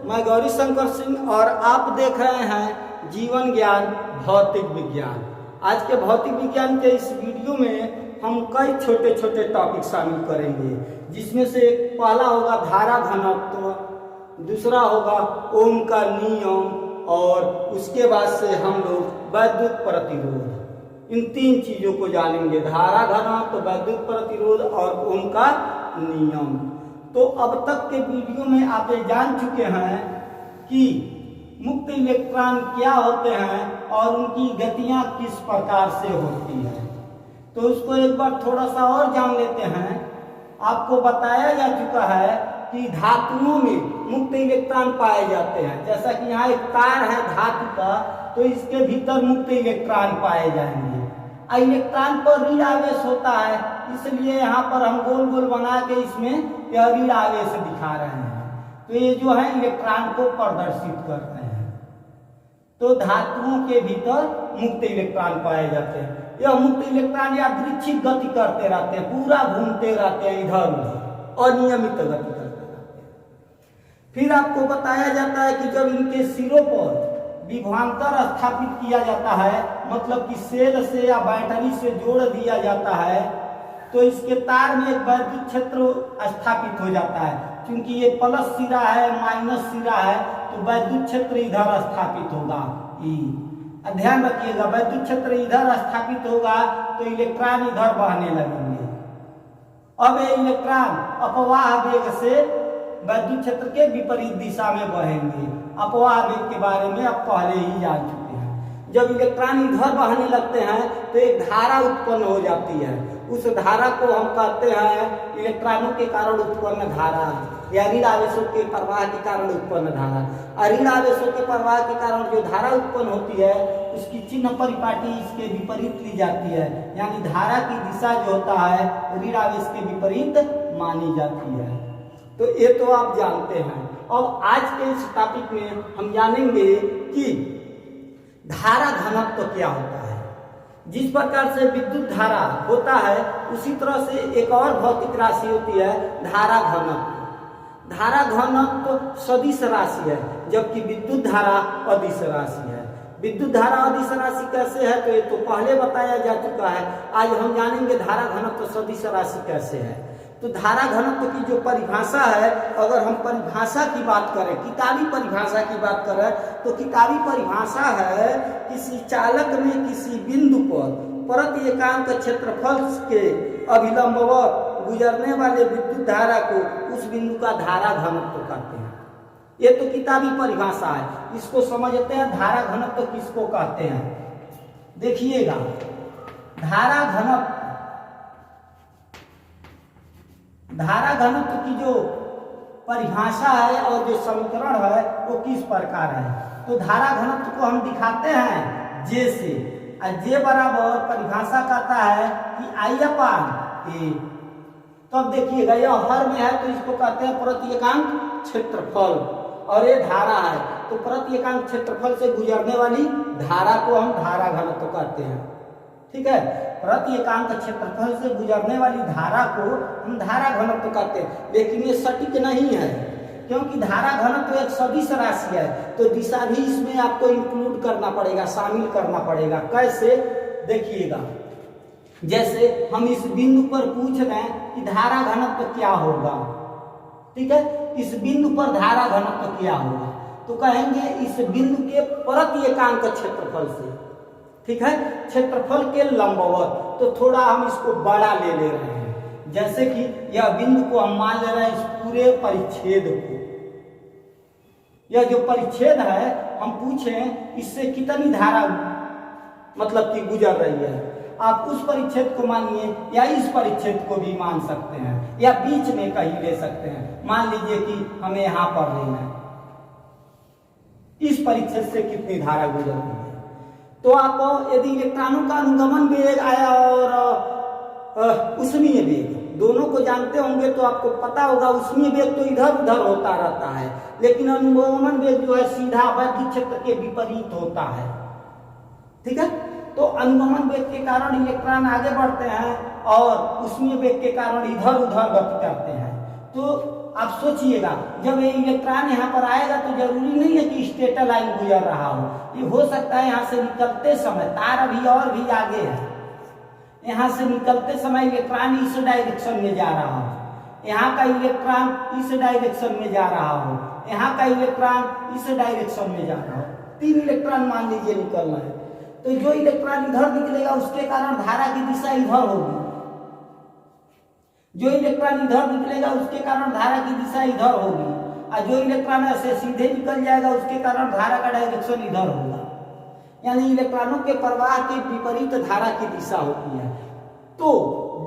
मैं गौरी शंकर सिंह और आप देख रहे हैं जीवन ज्ञान भौतिक विज्ञान। आज के भौतिक विज्ञान के इस वीडियो में हम कई छोटे छोटे टॉपिक शामिल करेंगे, जिसमें से एक पहला होगा धारा घनत्व, दूसरा होगा ओम का नियम, और उसके बाद से हम लोग वैद्युत प्रतिरोध। इन तीन चीजों को जानेंगे, धारा घनत्व, वैद्युत प्रतिरोध और ओम का नियम। तो अब तक के वीडियो में आप ये जान चुके हैं कि मुक्त इलेक्ट्रॉन क्या होते हैं और उनकी गतियां किस प्रकार से होती हैं। तो उसको एक बार थोड़ा सा और जान लेते हैं। आपको बताया जा चुका है कि धातुओं में मुक्त इलेक्ट्रॉन पाए जाते हैं। जैसा कि यहाँ एक तार है धातु का, तो इसके भीतर मुक्त इलेक्ट्रॉन पाए जाएंगे। इलेक्ट्रॉन पर ऋण आवेश होता है, इसलिए यहाँ पर हम गोल गोल बना के इसमें यह ऋण आवेश दिखा रहे हैं। तो ये जो है इलेक्ट्रॉन को प्रदर्शित करते हैं। तो धातुओं के भीतर मुक्त इलेक्ट्रॉन पाए जाते हैं। यह मुक्त इलेक्ट्रॉन यादृच्छिक गति करते रहते हैं, पूरा घूमते रहते हैं इधर उधर, अनियमित गति करते रहते हैं। फिर आपको बताया जाता है कि जब इनके सिरों पर विभवांतर स्थापित किया जाता है, मतलब कि सेल से या बैटरी से जोड़ दिया जाता है, तो इसके तार में एक वैद्युत क्षेत्र स्थापित हो जाता है। क्योंकि ये प्लस सिरा है, माइनस सिरा है, तो वैद्युत क्षेत्र इधर स्थापित होगा। ध्यान रखिएगा, वैद्युत क्षेत्र इधर स्थापित होगा तो इलेक्ट्रॉन इधर बहने लगेंगे। अब ये इलेक्ट्रॉन अपवाह वेग से वैद्युत क्षेत्र के विपरीत दिशा में बहेंगे। अपवाह वेग के बारे में आप पहले ही जान चुके हैं। जब इलेक्ट्रॉन इधर बहने लगते हैं तो एक धारा उत्पन्न हो जाती है। उस धारा को हम कहते हैं इलेक्ट्रॉनों के कारण उत्पन्न धारा, या ऋण आवेशों के प्रवाह के कारण उत्पन्न धारा। ऋण आवेशों के प्रवाह के कारण जो धारा उत्पन्न होती है, उसकी चिन्ह परिपाटी इसके विपरीत ली जाती है, यानी धारा की दिशा जो होता है ऋण आवेश के विपरीत मानी जाती है। तो ये तो आप जानते हैं। अब आज के इस टॉपिक में हम जानेंगे कि धारा घनत्व क्या होता है। जिस प्रकार से विद्युत धारा होता है, उसी तरह से एक और भौतिक राशि होती है धारा घनत्व। धारा घनत्व सदिश राशि है, जबकि विद्युत धारा अदिश राशि है। विद्युत धारा अदिश राशि कैसे है, तो ये तो पहले बताया जा चुका है। आज हम जानेंगे धारा घनत्व सदिश राशि कैसे है। तो धारा घनत्व की जो परिभाषा है, अगर हम परिभाषा की बात करें, किताबी परिभाषा की बात करें, तो किताबी परिभाषा है किसी चालक में किसी बिंदु पर प्रति एकांक क्षेत्रफल के अभिलंबवत गुजरने वाले विद्युत धारा को उस बिंदु का धारा घनत्व कहते हैं। ये तो किताबी परिभाषा है। इसको समझते हैं धारा घनत्व किसको कहते हैं। देखिएगा, धारा घनत्व की जो परिभाषा है और जो समीकरण है वो किस प्रकार है। तो धारा घनत्व को हम दिखाते हैं जे से। जे बराबर परिभाषा कहता है कि I/A। तो अब देखिएगा, यह हर में है तो इसको कहते हैं प्रति एकांक क्षेत्रफल, और ये धारा है तो प्रति एकांक क्षेत्रफल से गुजरने वाली धारा को हम धारा घनत्व कहते हैं। ठीक है, प्रति एकांक क्षेत्रफल से गुजरने वाली धारा को हम धारा घनत्व कहते हैं। लेकिन ये सटीक नहीं है, क्योंकि धारा घनत्व एक सदिश राशि है, तो दिशा भी इसमें आपको इंक्लूड करना पड़ेगा, शामिल करना पड़ेगा। कैसे, देखिएगा, जैसे हम इस बिंदु पर पूछ रहे हैं कि धारा घनत्व क्या होगा। ठीक है, इस बिंदु पर धारा घनत्व क्या होगा, तो कहेंगे इस बिंदु के प्रति एकांक क्षेत्रफल से। ठीक है, क्षेत्रफल के लंबवत। तो थोड़ा हम इसको बड़ा ले रहे हैं, जैसे कि यह बिंदु को हम मान ले रहे हैं इस पूरे परिच्छेद को। यह जो परिच्छेद है, हम पूछें इससे कितनी धारा मतलब कि गुजर रही है। आप उस परिच्छेद को मानिए, या इस परिच्छेद को भी मान सकते हैं, या बीच में कहीं ले सकते हैं। मान लीजिए कि हमें यहां पर लेना है, इस परिच्छेद से कितनी धारा गुजर रही है। तो आप यदि इलेक्ट्रॉनों का अनुगमन वेग आया और ऊष्मीय वेग, दोनों को जानते होंगे तो आपको पता होगा ऊष्मीय वेग तो इधर उधर होता रहता है, लेकिन अनुगमन वेग जो है सीधा वैद्युत क्षेत्र के विपरीत होता है। ठीक है, तो अनुगमन वेग के कारण इलेक्ट्रॉन आगे बढ़ते हैं और ऊष्मीय वेग के कारण इधर उधर गति करते हैं। तो आप सोचिएगा, जब ये इलेक्ट्रॉन यहाँ पर आएगा तो जरूरी नहीं है कि स्टेटर लाइन गुजर रहा हो। ये हो सकता है यहाँ से निकलते समय, तार अभी और भी आगे है, यहाँ से निकलते समय इलेक्ट्रॉन इस डायरेक्शन में जा रहा हो, यहाँ का इलेक्ट्रॉन इस डायरेक्शन में जा रहा हो, यहाँ का इलेक्ट्रॉन इस डायरेक्शन में जा रहा हो। 3 इलेक्ट्रॉन मान लीजिए निकलना है, तो जो इलेक्ट्रॉन इधर निकलेगा उसके कारण धारा की दिशा इधर होगी, जो इलेक्ट्रॉन इधर निकलेगा उसके कारण धारा की दिशा इधर होगी, और जो इलेक्ट्रॉन ऐसे सीधे निकल जाएगा उसके कारण धारा का डायरेक्शन इधर होगा। यानी इलेक्ट्रॉनों के प्रवाह के विपरीत धारा की दिशा होती है। तो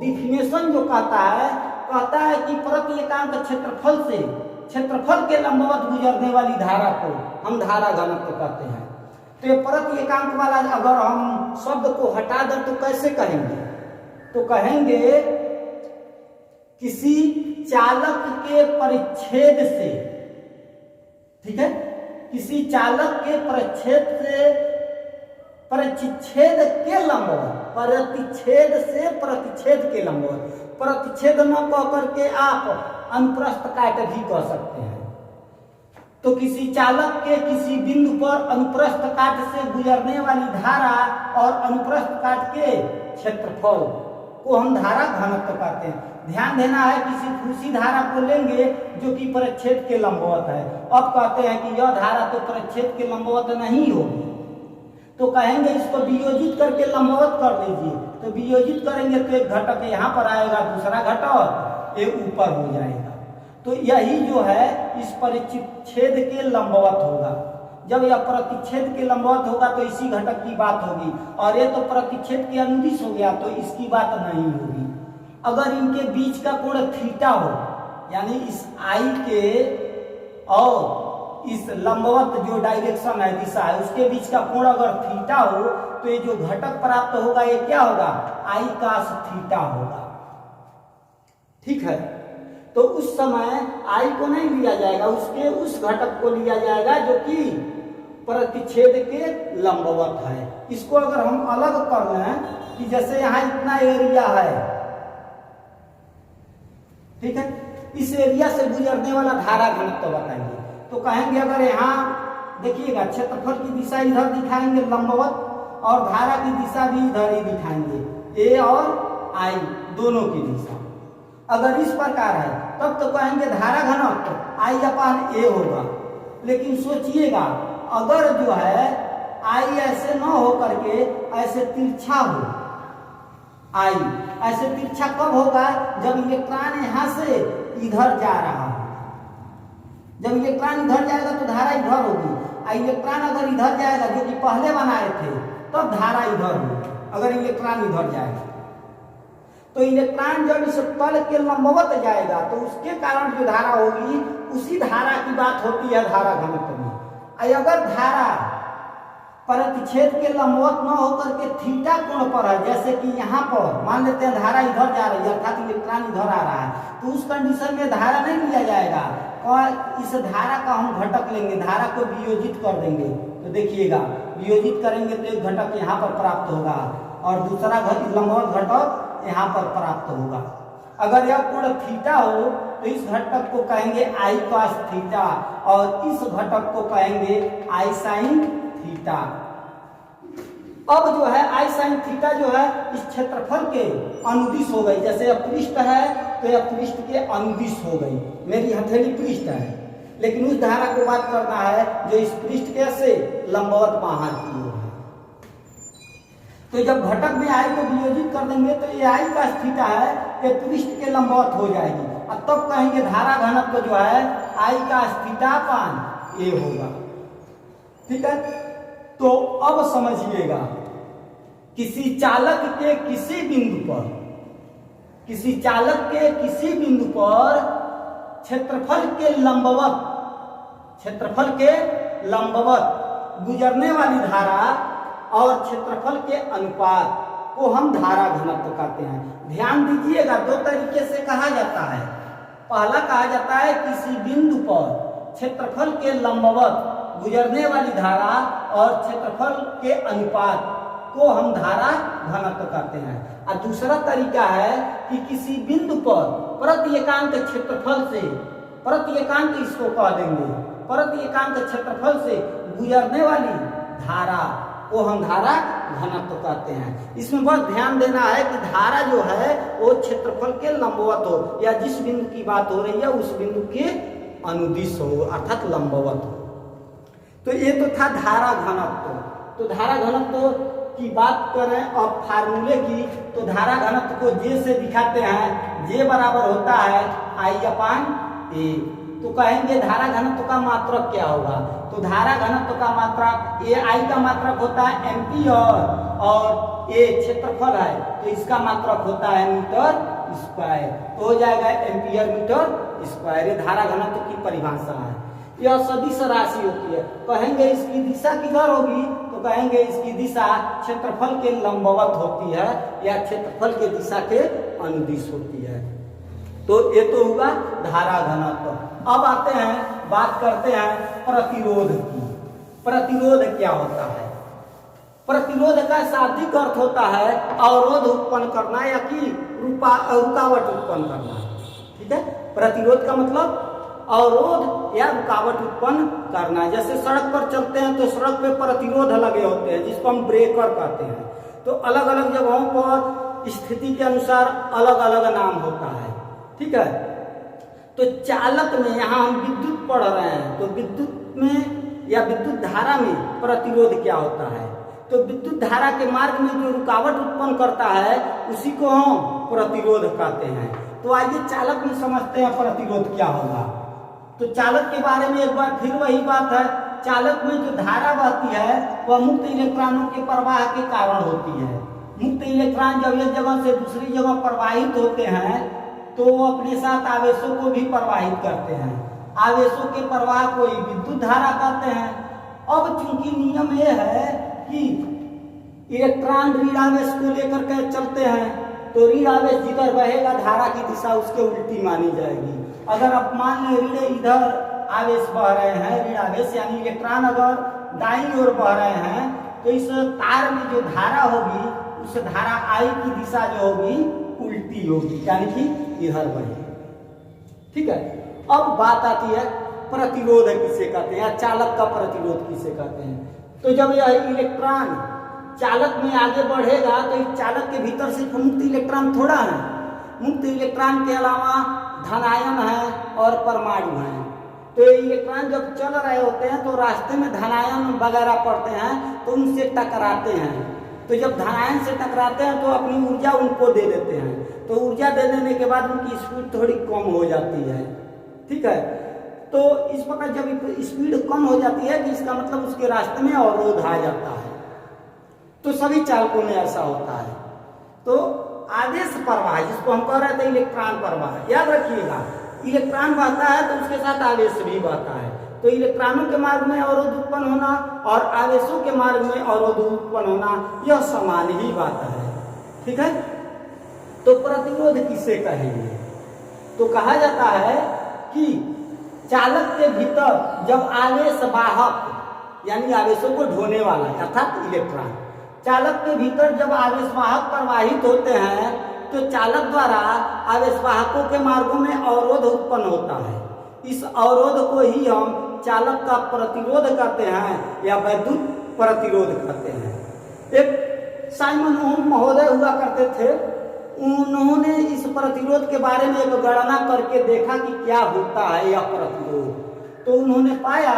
डिफिनेशन जो कहता है कि प्रति एकांक क्षेत्रफल के लंबवत गुजरने वाली धारा को हम धारा घनत्व कहते हैं। तो ये प्रति एकांक वाला अगर हम शब्द को हटा दें तो कैसे कहेंगे? तो कहेंगे किसी चालक के परिच्छेद से, ठीक है, किसी चालक के परिच्छेद के लंबवत, प्रतिच्छेद के लंबवत, प्रतिच्छेद न कह करके आप अनुप्रस्थ काट भी कह सकते हैं। तो किसी चालक के किसी बिंदु पर अनुप्रस्थ काट से गुजरने वाली धारा और अनुप्रस्थ काट के क्षेत्रफल को हम धारा घनत्व कहते हैं। ध्यान देना है, किसी उसी धारा को लेंगे जो कि परिच्छेद के लंबवत है। अब कहते हैं कि यह धारा तो परिच्छेद के लंबवत नहीं होगी, तो कहेंगे इसको वियोजित करके लंबवत कर लीजिए। तो वियोजित करेंगे तो एक घटक यहाँ पर आएगा, दूसरा घटक ये ऊपर हो जाएगा। तो यही जो है इस परिच्छेद के लंबवत होगा। जब यह प्रतिच्छेद के लंबवत होगा तो इसी घटक की बात होगी, और ये तो प्रतिच्छेद के अनुदिश हो गया तो इसकी बात नहीं होगी। अगर इनके बीच का कोण थीटा हो, यानी इस आई के और इस लंबवत जो डायरेक्शन है, दिशा है, उसके बीच का कोण अगर थीटा हो तो ये जो घटक प्राप्त होगा ये क्या होगा? आई cos थीटा होगा। ठीक है, तो उस समय आई को नहीं लिया जाएगा, उसके उस घटक को लिया जाएगा जो कि प्रतिच्छेद के लंबवत है। इसको अगर हम अलग कर लें कि जैसे यहाँ इतना एरिया है, ठीक है, इस एरिया से गुजरने वाला धारा घनत्व बताइए। तो कहेंगे अगर यहाँ देखिएगा क्षेत्रफल की दिशा इधर दिखाएंगे लंबवत, और धारा की दिशा भी इधर ही दिखाएंगे, ए और आई दोनों की दिशा। अगर इस प्रकार है तब तो कहेंगे धारा घनत्व आई अपान ए होगा। लेकिन सोचिएगा, अगर जो है आई ऐसे न हो करके ऐसे तिरछा हो, आई ऐसे तिरछा कब होगा? जब इलेक्ट्रॉन यहाँ से इधर जा रहा हो। जब इलेक्ट्रॉन इधर जाएगा तो धारा इधर होगी, इलेक्ट्रॉन अगर इधर जाएगा जो कि पहले बनाए थे तब धारा इधर होगी। अगर इलेक्ट्रॉन इधर जाएगा तो इलेक्ट्रॉन जब इस तल के लंबवत जाएगा तो उसके कारण जो धारा होगी उसी धारा की बात होती है धारा घनत्व में। अगर धारा प्रतिच्छेद के लंबवत न होकर के थीटा कोण पर है, जैसे कि यहाँ पर मान लेते हैं धारा इधर जा रही है अर्थात इलेक्ट्रॉन इधर आ रहा है, तो उस कंडीशन में धारा नहीं लिया जाएगा और इस धारा का हम घटक लेंगे, धारा को वियोजित कर देंगे। तो देखिएगा वियोजित करेंगे तो एक घटक यहाँ पर प्राप्त होगा और दूसरा लंबवत घटक यहाँ पर प्राप्त होगा। अगर यह कोण थीटा हो तो इस घटक को कहेंगे आई cos थीटा और इस घटक को कहेंगे आई sin थीटा। अब जो है आई sin थीटा जो है इस क्षेत्रफल के अनुदिश हो गई। जैसे यह पृष्ठ है तो यह पृष्ठ के अनुदिश हो गई, मेरी हथेली पृष्ठ है, लेकिन उस धारा को बात करना है जो इस पृष्ठ के से लंबवत बाहर की ओर है। तो जब घटक में आई को वियोजित कर देंगे तो ये आई cos थीटा है, ये पृष्ठ के लंबवत हो जाएगी और तब कहेंगे धारा घनत्व जो है आई cos थीटा अपान ए होगा। ठीक है, तो अब समझिएगा, किसी चालक के किसी बिंदु पर क्षेत्रफल के लंबवत गुजरने वाली धारा और क्षेत्रफल के अनुपात को हम धारा घनत्व कहते हैं। ध्यान दीजिएगा, दो तरीके से कहा जाता है। पहला कहा जाता है किसी बिंदु पर क्षेत्रफल के लंबवत गुजरने वाली धारा और क्षेत्रफल के अनुपात को हम धारा घनत्व कहते हैं। और दूसरा तरीका है कि किसी बिंदु पर प्रति एकांक क्षेत्रफल से परत एकांक इसको कह देंगे। परत एकांक क्षेत्रफल से गुजरने वाली धारा को हम धारा घनत्व कहते हैं। इसमें बस ध्यान देना है कि धारा जो है वो क्षेत्रफल के लंबवत हो, या जिस बिंदु की बात हो रही है उस बिंदु के अनुदिश हो, अर्थात लंबवत हो। तो ये तो था धारा घनत्व। तो धारा घनत्व की बात करें अब फार्मूले की, तो धारा घनत्व को जे से दिखाते हैं। जे बराबर होता है I/A। तो कहेंगे धारा घनत्व का मात्रक क्या होगा? तो धारा घनत्व का मात्रक I का मात्रक होता है एम्पियर, और A क्षेत्रफल है तो इसका मात्रक होता है मीटर स्क्वायर। तो हो जाएगा एम्पियर मीटर स्क्वायर। ये धारा घनत्व की परिभाषा है। यह सदिश राशि होती है। कहेंगे इसकी दिशा किधर होगी? तो कहेंगे इसकी दिशा क्षेत्रफल के लंबवत होती है, या क्षेत्रफल के दिशा के अनुदिश होती है। तो ये तो हुआ धारा घनत्व। अब आते हैं, बात करते हैं प्रतिरोध की। प्रतिरोध क्या होता है? प्रतिरोध का शाब्दिक अर्थ होता है अवरोध उत्पन्न करना, या कि रुकावट उत्पन्न करना। ठीक है, प्रतिरोध का मतलब अवरोध या रुकावट उत्पन्न करना। जैसे सड़क पर चलते हैं तो सड़क पे प्रतिरोध लगे होते हैं, जिसको हम ब्रेकर कहते हैं। तो अलग अलग जगहों पर स्थिति के अनुसार अलग अलग नाम होता है। ठीक है, तो चालक में यहाँ हम विद्युत पढ़ रहे हैं, तो विद्युत में या विद्युत धारा में प्रतिरोध क्या होता है? तो विद्युत धारा के मार्ग में जो रुकावट उत्पन्न करता है उसी को हम प्रतिरोध कहते हैं। तो आइए चालक में समझते हैं प्रतिरोध क्या होगा। तो चालक के बारे में एक बार फिर वही बात है। चालक में जो धारा बहती है वह मुक्त इलेक्ट्रॉनों के प्रवाह के कारण होती है। मुक्त इलेक्ट्रॉन जब एक जगह से दूसरी जगह प्रवाहित होते हैं तो वो अपने साथ आवेशों को भी प्रवाहित करते हैं। आवेशों के प्रवाह को ही विद्युत धारा कहते हैं। अब चूंकि नियम यह है कि इलेक्ट्रॉन ऋण आवेश को लेकर के चलते हैं, तो ऋण आवेश जिधर बहेगा धारा की दिशा उसके उल्टी मानी जाएगी। अगर आप मान लें ऋण इधर आवेश बह रहे हैं, ऋण आवेश यानी इलेक्ट्रॉन अगर दाईं ओर बह रहे हैं, तो इस तार में जो धारा होगी उस धारा I की दिशा जो होगी उल्टी होगी, यानी कि इधर बढ़ेगी। ठीक है, अब बात आती है प्रतिरोध किसे कहते हैं, या चालक का प्रतिरोध किसे कहते हैं। तो जब यह इलेक्ट्रॉन चालक में आगे बढ़ेगा तो इस चालक के भीतर सिर्फ मुक्त इलेक्ट्रॉन थोड़ा है। मुक्त इलेक्ट्रॉन के अलावा धनायन है और परमाणु है। तो ये इलेक्ट्रॉन जब चल रहे होते हैं तो रास्ते में धनायन वगैरह पड़ते हैं तो उनसे टकराते हैं। तो जब धनायन से टकराते हैं तो अपनी ऊर्जा उनको दे देते हैं। तो ऊर्जा दे देने के बाद उनकी स्पीड थोड़ी कम हो जाती है। ठीक है, तो इस प्रकार जब स्पीड कम हो जाती है कि इसका मतलब उसके रास्ते में अवरोध आ जाता है। तो सभी चालकों में ऐसा होता है। तो आवेश प्रवाह जिसको हम कह रहे थे इलेक्ट्रॉन प्रवाह, याद रखिएगा इलेक्ट्रॉन बहता है तो उसके साथ आवेश भी बहता है। तो इलेक्ट्रॉनों के मार्ग में अवरोध उत्पन्न होना और आवेशों के मार्ग में अवरोध उत्पन्न होना यह समान ही बात है। ठीक है, तो प्रतिरोध किसे कहेंगे? तो कहा जाता है कि चालक के भीतर जब आवेश वाहक यानी आवेशों को ढोने वाला अर्थात इलेक्ट्रॉन, चालक के भीतर जब आवेश वाहक प्रवाहित होते हैं तो चालक द्वारा आवेश वाहकों के मार्गों में अवरोध उत्पन्न होता है। इस अवरोध को ही हम चालक का प्रतिरोध कहते हैं या वैद्युत प्रतिरोध कहते हैं। एक साइमन ओम महोदय हुआ करते थे, उन्होंने इस प्रतिरोध के बारे में एक गणना करके देखा कि क्या होता है यह प्रतिरोध। तो उन्होंने पाया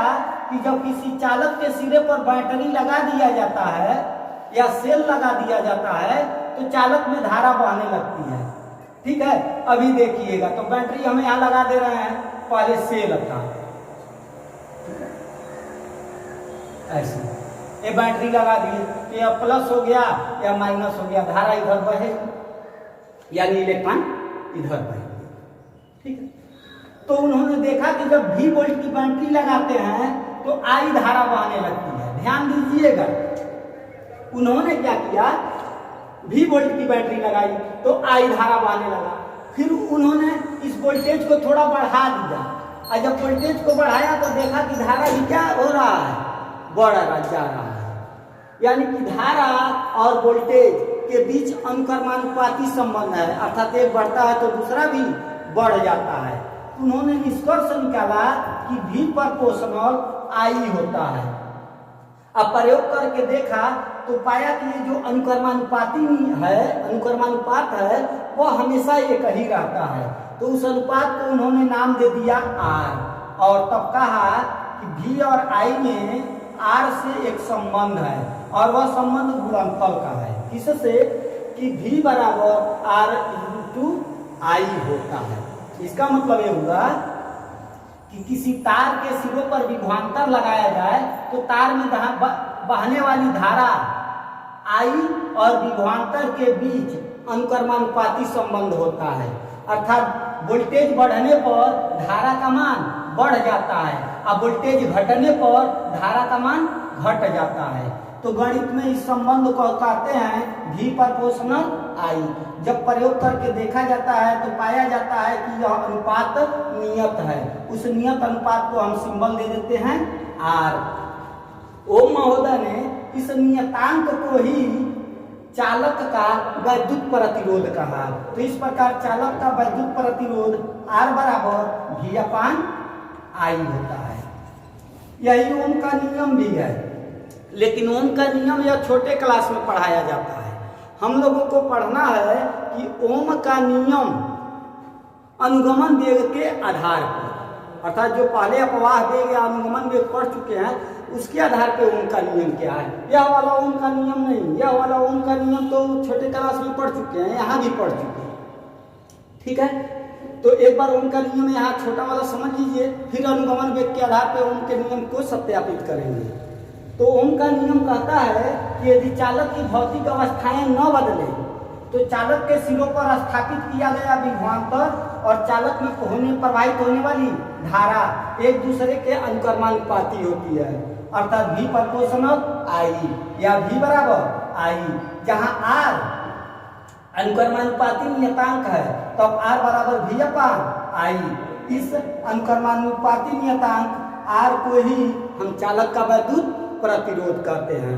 कि जब किसी चालक के सिरे पर बैटरी लगा दिया जाता है या सेल लगा दिया जाता है तो चालक में धारा बहने लगती है। ठीक है, अभी देखिएगा तो बैटरी हम यहाँ लगा दे रहे हैं, पहले सेल था ऐसे, ये बैटरी लगा दिए तो या प्लस हो गया या माइनस हो गया, धारा इधर बहेगी यानी इलेक्ट्रॉन इधर बहेगी। ठीक है, तो उन्होंने देखा कि जब V वोल्ट की बैटरी लगाते हैं तो I धारा बहने लगती है। ध्यान दीजिएगा, उन्होंने क्या किया, V वोल्ट की बैटरी लगाई तो I धारा बहने लगा। फिर उन्होंने इस वोल्टेज को थोड़ा बढ़ा दिया और जब वोल्टेज को बढ़ाया तो देखा कि धारा ही क्या हो रहा है, बढ़ रहा जा रहा है। यानी कि धारा और वोल्टेज के बीच अंतर्मानुपाती संबंध है, अर्थात एक बढ़ता है तो दूसरा भी बढ़ जाता है। उन्होंने निष्कर्ष निकाला कि V प्रोपोर्शनल I होता है। अब प्रयोग करके देखा तो पाया कि ये जो अनुक्रमानुपाती है, अनुक्रमानुपात है, वो हमेशा एक ही रहता है। तो उस अनुपात को उन्होंने नाम दे दिया R, और तब कहा कि V और I में R से एक संबंध है, और वह संबंध गुणनफल का है। किससे? कि V बराबर R इंटू I होता है। इसका मतलब ये हुआ कि किसी तार के सिरों पर विभवांतर लगाया जाए तो तार में बहने वाली धारा I और विभवांतर के बीच अनुक्रमानुपाती संबंध होता है। अर्थात वोल्टेज बढ़ने पर धारा का मान बढ़ जाता है, और वोल्टेज घटने पर धारा का मान घट जाता है। तो गणित में इस संबंध को कहते हैं V प्रोपोर्शनल I। जब प्रयोग करके देखा जाता है तो पाया जाता है कि यह अनुपात नियत है। उस नियत अनुपात को हम सिंबल दे देते हैं R। ओम महोदय ने इस नियतांक को ही चालक का वैद्युत प्रतिरोध कहा। तो इस प्रकार चालक का वैद्युत प्रतिरोध R बराबर V/I होता है। यही ओम का नियम भी है, लेकिन ओम का नियम यह छोटे क्लास में पढ़ाया जाता है। हम लोगों को पढ़ना है कि ओम का नियम अनुगमन वेग के आधार पर, अर्थात जो पहले अपवाह वेग या अनुगमन वेग पढ़ चुके हैं उसके आधार पर ओम का नियम क्या है। यह वाला ओम का नियम नहीं, यह वाला ओम का नियम तो छोटे क्लास में पढ़ चुके हैं, यहाँ भी पढ़ चुके हैं। ठीक है, तो एक बार ओम का नियम यहाँ छोटा वाला समझ लीजिए, फिर अनुगमन वेग के आधार पर ओम के नियम को सत्यापित करेंगे। तो ओम का नियम कहता है कि यदि चालक की भौतिक अवस्थाएं न बदले तो चालक के सिरों पर स्थापित किया गया विभवांतर और चालक में प्रवाहित होने वाली धारा एक दूसरे के अनुक्रमानुपाती होती है। अर्थात V प्रोपोर्शनल I या V बराबर I, जहां R अनुक्रमानुपाती नियतांक है तब R बराबर V/I। इस अनुक्रमानुपाती नियतांक R को ही हम चालक का वैद्युत प्रतिरोध कहते हैं।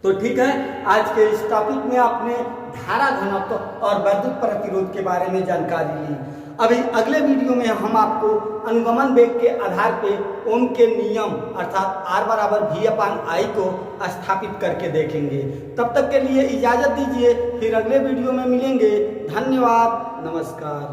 तो ठीक है, आज के इस टॉपिक में आपने धारा घनत्व और वैद्युत प्रतिरोध के बारे में जानकारी ली। अभी अगले वीडियो में हम आपको अनुगमन वेग के आधार पे ओम के नियम अर्थात R बराबर V/I को स्थापित करके देखेंगे। तब तक के लिए इजाजत दीजिए, फिर अगले वीडियो में मिलेंगे। धन्यवाद, नमस्कार।